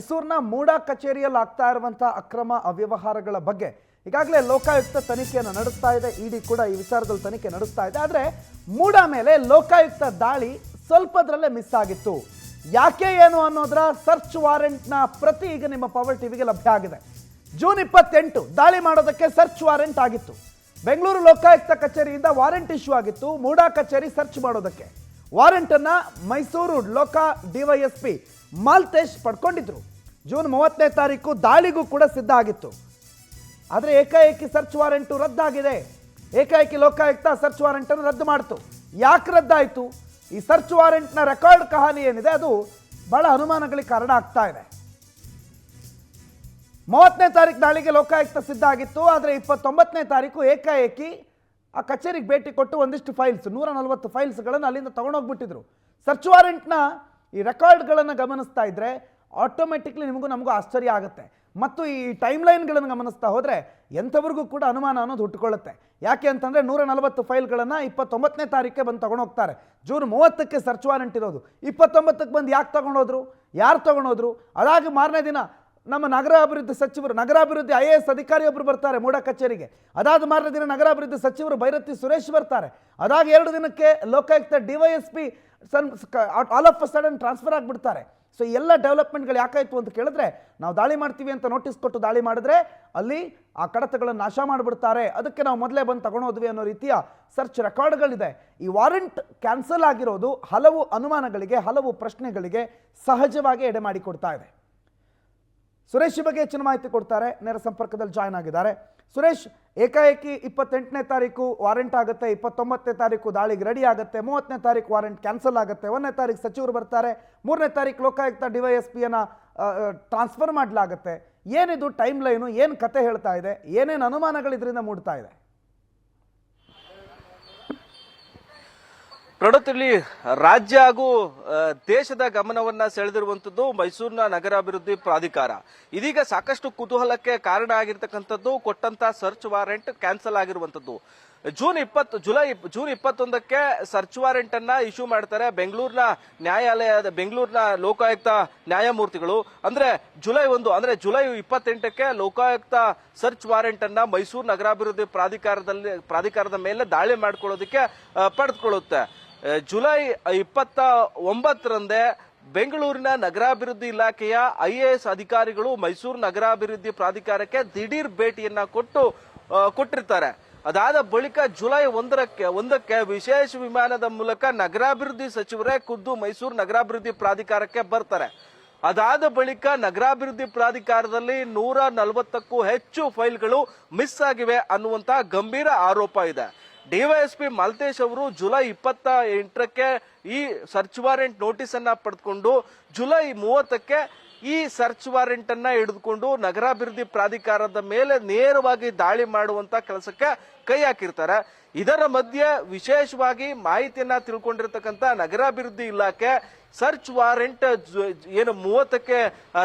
ಮೈಸೂರಿನ ಮೂಡಾ ಕಚೇರಿಯಲ್ಲಿ ಆಗ್ತಾ ಇರುವಂತಹ ಅಕ್ರಮ ಅವ್ಯವಹಾರಗಳ ಬಗ್ಗೆ ಈಗಾಗಲೇ ಲೋಕಾಯುಕ್ತ ತನಿಖೆಯನ್ನು ನಡೆಸ್ತಾ ಇದೆ. ಇಡಿ ಕೂಡ ಈ ವಿಚಾರದಲ್ಲಿ ತನಿಖೆ ನಡೆಸ್ತಾ ಇದೆ. ಆದರೆ ಮೂಡಾ ಮೇಲೆ ಲೋಕಾಯುಕ್ತ ದಾಳಿ ಸ್ವಲ್ಪದ್ರಲ್ಲೇ ಮಿಸ್ ಆಗಿತ್ತು. ಯಾಕೆ ಏನು ಅನ್ನೋದರ ಸರ್ಚ್ ವಾರೆಂಟ್ನ ಪ್ರತಿ ಈಗ ನಿಮ್ಮ ಪವರ್ ಟಿವಿಗೆ ಲಭ್ಯ ಆಗಿದೆ. ಜೂನ್ 28 ದಾಳಿ ಮಾಡೋದಕ್ಕೆ ಸರ್ಚ್ ವಾರೆಂಟ್ ಆಗಿತ್ತು. ಬೆಂಗಳೂರು ಲೋಕಾಯುಕ್ತ ಕಚೇರಿಯಿಂದ ವಾರೆಂಟ್ ಇಶ್ಯೂ ಆಗಿತ್ತು ಮೂಡಾ ಕಚೇರಿ ಸರ್ಚ್ ಮಾಡೋದಕ್ಕೆ. ವಾರೆಂಟ್ ಅನ್ನ ಮೈಸೂರು ಲೋಕಾ ಡಿವೈಎಸ್ಪಿ ಮಾಲ್ತೇಶ್ ಪಡ್ಕೊಂಡಿದ್ರು. ಜೂನ್ 30ನೇ ತಾರೀಕು ದಾಳಿಗೂ ಕೂಡ ಸಿದ್ಧ ಆಗಿತ್ತು. ಆದರೆ ಏಕಾಏಕಿ ಸರ್ಚ್ ವಾರೆಂಟು ರದ್ದಾಗಿದೆ. ಏಕಾಏಕಿ ಲೋಕಾಯುಕ್ತ ಸರ್ಚ್ ವಾರೆಂಟ್ ಅನ್ನು ರದ್ದು ಮಾಡ್ತು. ಯಾಕೆ ರದ್ದಾಯಿತು? ಈ ಸರ್ಚ್ ವಾರೆಂಟ್ನ ರೆಕಾರ್ಡ್ ಕಹಾನಿ ಏನಿದೆ ಅದು ಬಹಳ ಅನುಮಾನಗಳಿಗೆ ಕಾರಣ ಆಗ್ತಾ ಇದೆ. 30ನೇ ತಾರೀಕು ದಾಳಿಗೆ ಲೋಕಾಯುಕ್ತ ಸಿದ್ಧ ಆಗಿತ್ತು. ಆದರೆ 29ನೇ ತಾರೀಕು ಏಕಾಏಕಿ ಆ ಕಚೇರಿಗೆ ಭೇಟಿ ಕೊಟ್ಟು ಒಂದಿಷ್ಟು ಫೈಲ್ಸ್ 140 ಫೈಲ್ಸ್ಗಳನ್ನು ಅಲ್ಲಿಂದ ತಗೊಂಡೋಗ್ಬಿಟ್ಟಿದ್ರು. ಸರ್ಚ್ ವಾರೆಂಟ್ನ ಈ ರೆಕಾರ್ಡ್ಗಳನ್ನು ಗಮನಿಸ್ತಾ ಇದ್ರೆ ಆಟೋಮೆಟಿಕ್ಲಿ ನಿಮಗೂ ನಮಗೂ ಆಶ್ಚರ್ಯ ಆಗುತ್ತೆ. ಮತ್ತು ಈ ಟೈಮ್ ಲೈನ್ಗಳನ್ನು ಗಮನಿಸ್ತಾ ಹೋದರೆ ಎಂಥವ್ರಿಗೂ ಕೂಡ ಅನುಮಾನ ಅನ್ನೋದು ಹುಟ್ಟುಕೊಳ್ಳುತ್ತೆ. ಯಾಕೆ ಅಂತಂದರೆ 140 ಫೈಲ್ಗಳನ್ನು 29ನೇ ತಾರೀಕೆ ಬಂದು ತೊಗೊಂಡೋಗ್ತಾರೆ. ಜೂನ್ 30ಕ್ಕೆ ಸರ್ಚ್ ವಾರೆಂಟ್ ಇರೋದು. 29ಕ್ಕೆ ಬಂದು ಯಾಕೆ ತೊಗೊಂಡೋದ್ರು, ಯಾರು ತೊಗೊಂಡೋದ್ರು? ಅದಾಗಿ ಮಾರನೇ ದಿನ ನಮ್ಮ ನಗರಾಭಿವೃದ್ಧಿ ಸಚಿವರು, ನಗರಾಭಿವೃದ್ಧಿ IAS ಅಧಿಕಾರಿಯೊಬ್ಬರು ಬರ್ತಾರೆ ಮೂಡಾ ಕಚೇರಿಗೆ. ಅದಾದ ಮಾರನೇ ದಿನ ನಗರಾಭಿವೃದ್ಧಿ ಸಚಿವರು ಭೈರತಿ ಸುರೇಶ್ ಬರ್ತಾರೆ. ಅದಾದ 2 ದಿನಕ್ಕೆ Lokayukta DYSP all of a sudden transfer ಆಗಿಬಿಡ್ತಾರೆ. ಸೊ ಎಲ್ಲ ಡೆವಲಪ್ಮೆಂಟ್ಗಳು ಯಾಕಾಯಿತು ಅಂತ ಕೇಳಿದ್ರೆ, ನಾವು ದಾಳಿ ಮಾಡ್ತೀವಿ ಅಂತ ನೋಟಿಸ್ ಕೊಟ್ಟು ದಾಳಿ ಮಾಡಿದ್ರೆ ಅಲ್ಲಿ ಆ ಕಡತಗಳನ್ನು ನಾಶ ಮಾಡಿಬಿಡ್ತಾರೆ, ಅದಕ್ಕೆ ನಾವು ಮೊದಲೇ ಬಂದು ತಗೊಂಡೋದ್ವಿ ಅನ್ನೋ ರೀತಿಯ ಸರ್ಚ್ ರೆಕಾರ್ಡ್ಗಳಿದೆ. ಈ ವಾರೆಂಟ್ ಕ್ಯಾನ್ಸಲ್ ಆಗಿರೋದು ಹಲವು ಅನುಮಾನಗಳಿಗೆ, ಹಲವು ಪ್ರಶ್ನೆಗಳಿಗೆ ಸಹಜವಾಗಿ ಎಡೆ ಮಾಡಿಕೊಡ್ತಾ ಇದೆ. ಸುರೇಶ್ ಈ ಬಗ್ಗೆ ಹೆಚ್ಚಿನ ಮಾಹಿತಿ ಕೊಡ್ತಾರೆ. ನೇರ ಸಂಪರ್ಕದಲ್ಲಿ ಜಾಯ್ನ್ ಆಗಿದ್ದಾರೆ. ಸುರೇಶ್, ಏಕಾಏಕಿ 28ನೇ ತಾರೀಕು ವಾರೆಂಟ್ ಆಗುತ್ತೆ, 29ನೇ ತಾರೀಕು ದಾಳಿಗೆ ರೆಡಿ ಆಗುತ್ತೆ, 30ನೇ ತಾರೀಕು ವಾರೆಂಟ್ ಕ್ಯಾನ್ಸಲ್ ಆಗುತ್ತೆ, 1ನೇ ತಾರೀಕು ಸಚಿವರು ಬರ್ತಾರೆ, 3ನೇ ತಾರೀಕು ಲೋಕಾಯುಕ್ತ DYSPಯನ್ನು ಟ್ರಾನ್ಸ್ಫರ್ ಮಾಡಲಾಗುತ್ತೆ. ಏನಿದು ಟೈಮ್ ಲೈನು, ಏನು ಕತೆ ಹೇಳ್ತಾ ಇದೆ, ಏನೇನು ಅನುಮಾನಗಳು ಇದರಿಂದ ಮೂಡ್ತಾ ಇದೆ? ಪ್ರಣೋತ್, ಇಲ್ಲಿ ರಾಜ್ಯ ಹಾಗೂ ದೇಶದ ಗಮನವನ್ನ ಸೆಳೆದಿರುವಂತದ್ದು ಮೈಸೂರಿನ ನಗರಾಭಿವೃದ್ಧಿ ಪ್ರಾಧಿಕಾರ. ಇದೀಗ ಸಾಕಷ್ಟು ಕುತೂಹಲಕ್ಕೆ ಕಾರಣ ಆಗಿರ್ತಕ್ಕಂಥದ್ದು ಕೊಟ್ಟಂತ ಸರ್ಚ್ ವಾರೆಂಟ್ ಕ್ಯಾನ್ಸಲ್ ಆಗಿರುವಂತದ್ದು. ಜೂನ್ 21ಕ್ಕೆ ಸರ್ಚ್ ವಾರೆಂಟ್ ಅನ್ನ ಇಶ್ಯೂ ಮಾಡ್ತಾರೆ ಬೆಂಗಳೂರಿನ ನ್ಯಾಯಾಲಯದ, ಬೆಂಗಳೂರಿನ ಲೋಕಾಯುಕ್ತ ನ್ಯಾಯಮೂರ್ತಿಗಳು. ಅಂದ್ರೆ ಜುಲೈ 28ಕ್ಕೆ ಲೋಕಾಯುಕ್ತ ಸರ್ಚ್ ವಾರೆಂಟ್ ಅನ್ನ ಮೈಸೂರು ನಗರಾಭಿವೃದ್ಧಿ ಪ್ರಾಧಿಕಾರದ ಮೇಲೆ ದಾಳಿ ಮಾಡ್ಕೊಳ್ಳೋದಕ್ಕೆ ಪಡೆದುಕೊಳ್ಳುತ್ತೆ. ಜುಲೈ 29ರಂದೇ ಬೆಂಗಳೂರಿನ ನಗರಾಭಿವೃದ್ಧಿ ಇಲಾಖೆಯ IAS ಅಧಿಕಾರಿಗಳು ಮೈಸೂರು ನಗರಾಭಿವೃದ್ಧಿ ಪ್ರಾಧಿಕಾರಕ್ಕೆ ದಿಢೀರ್ ಭೇಟಿಯನ್ನ ಕೊಟ್ಟಿರ್ತಾರೆ. ಅದಾದ ಬಳಿಕ ಜುಲೈ 1ಕ್ಕೆ ವಿಶೇಷ ವಿಮಾನದ ಮೂಲಕ ನಗರಾಭಿವೃದ್ಧಿ ಸಚಿವರೇ ಖುದ್ದು ಮೈಸೂರು ನಗರಾಭಿವೃದ್ಧಿ ಪ್ರಾಧಿಕಾರಕ್ಕೆ ಬರ್ತಾರೆ. ಅದಾದ ಬಳಿಕ ನಗರಾಭಿವೃದ್ಧಿ ಪ್ರಾಧಿಕಾರದಲ್ಲಿ 140ಕ್ಕೂ ಹೆಚ್ಚು ಫೈಲ್ಗಳು ಮಿಸ್ ಆಗಿವೆ ಅನ್ನುವಂತಹ ಗಂಭೀರ ಆರೋಪ ಇದೆ. DYSP ಮಾಲ್ತೇಶ್ ಅವರು ಜುಲೈ 28ಕ್ಕೆ ಈ ಸರ್ಚ್ ವಾರೆಂಟ್ ನೋಟಿಸ್ ಅನ್ನ ಪಡೆದುಕೊಂಡು ಜುಲೈ 30ಕ್ಕೆ ಈ ಸರ್ಚ್ ವಾರೆಂಟ್ ಅನ್ನ ಹಿಡಿದುಕೊಂಡು ನಗರಾಭಿವೃದ್ಧಿ ಪ್ರಾಧಿಕಾರದ ಮೇಲೆ ನೇರವಾಗಿ ದಾಳಿ ಮಾಡುವಂತ ಕೆಲಸಕ್ಕೆ ಕೈ ಹಾಕಿರ್ತಾರೆ. ಇದರ ಮಧ್ಯೆ ವಿಶೇಷವಾಗಿ ಮಾಹಿತಿಯನ್ನ ತಿಳ್ಕೊಂಡಿರ್ತಕ್ಕಂಥ ನಗರಾಭಿವೃದ್ಧಿ ಇಲಾಖೆ ಸರ್ಚ್ ವಾರೆಂಟ್ ಏನು 30ಕ್ಕೆ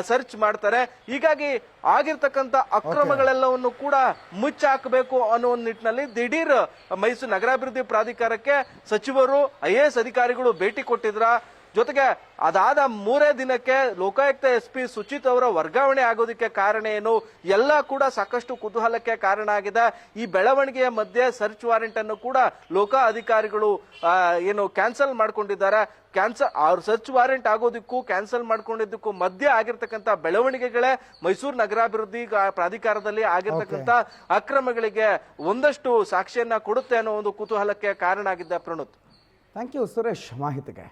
ಸರ್ಚ್ ಮಾಡ್ತಾರೆ. ಹೀಗಾಗಿ ಆಗಿರ್ತಕ್ಕಂಥ ಅಕ್ರಮಗಳೆಲ್ಲವನ್ನು ಕೂಡ ಮುಚ್ಚಾಕಬೇಕು ಅನ್ನೋ ನಿಟ್ಟಿನಲ್ಲಿ ದಿಢೀರ್ ಮೈಸೂರು ನಗರಾಭಿವೃದ್ಧಿ ಪ್ರಾಧಿಕಾರಕ್ಕೆ ಸಚಿವರು IAS ಅಧಿಕಾರಿಗಳು ಭೇಟಿ ಕೊಟ್ಟಿದ್ರ. ಜೊತೆಗೆ ಅದಾದ 3ನೇ ದಿನಕ್ಕೆ ಲೋಕಾಯುಕ್ತ SP ಸುಚಿತ್ ಅವರ ವರ್ಗಾವಣೆ ಆಗೋದಕ್ಕೆ ಕಾರಣ ಏನು ಎಲ್ಲ ಕೂಡ ಸಾಕಷ್ಟು ಕುತೂಹಲಕ್ಕೆ ಕಾರಣ ಆಗಿದೆ. ಈ ಬೆಳವಣಿಗೆಯ ಮಧ್ಯೆ ಸರ್ಚ್ ವಾರೆಂಟ್ ಅನ್ನು ಕೂಡ ಲೋಕಾ ಅಧಿಕಾರಿಗಳು ಏನು ಕ್ಯಾನ್ಸಲ್ ಮಾಡ್ಕೊಂಡಿದ್ದಾರೆ. ಸರ್ಚ್ ವಾರೆಂಟ್ ಆಗೋದಕ್ಕೂ ಕ್ಯಾನ್ಸಲ್ ಮಾಡ್ಕೊಂಡಿದ್ದಕ್ಕೂ ಮಧ್ಯೆ ಆಗಿರ್ತಕ್ಕಂಥ ಬೆಳವಣಿಗೆಗಳೇ ಮೈಸೂರು ನಗರಾಭಿವೃದ್ಧಿ ಪ್ರಾಧಿಕಾರದಲ್ಲಿ ಆಗಿರ್ತಕ್ಕಂಥ ಅಕ್ರಮಗಳಿಗೆ ಒಂದಷ್ಟು ಸಾಕ್ಷಿಯನ್ನ ಕೊಡುತ್ತೆ ಅನ್ನೋ ಒಂದು ಕುತೂಹಲಕ್ಕೆ ಕಾರಣ ಆಗಿದೆ. ಪ್ರಣೋತ್, ಥ್ಯಾಂಕ್ ಯು ಸುರೇಶ್ ಮಾಹಿತಿಗೆ.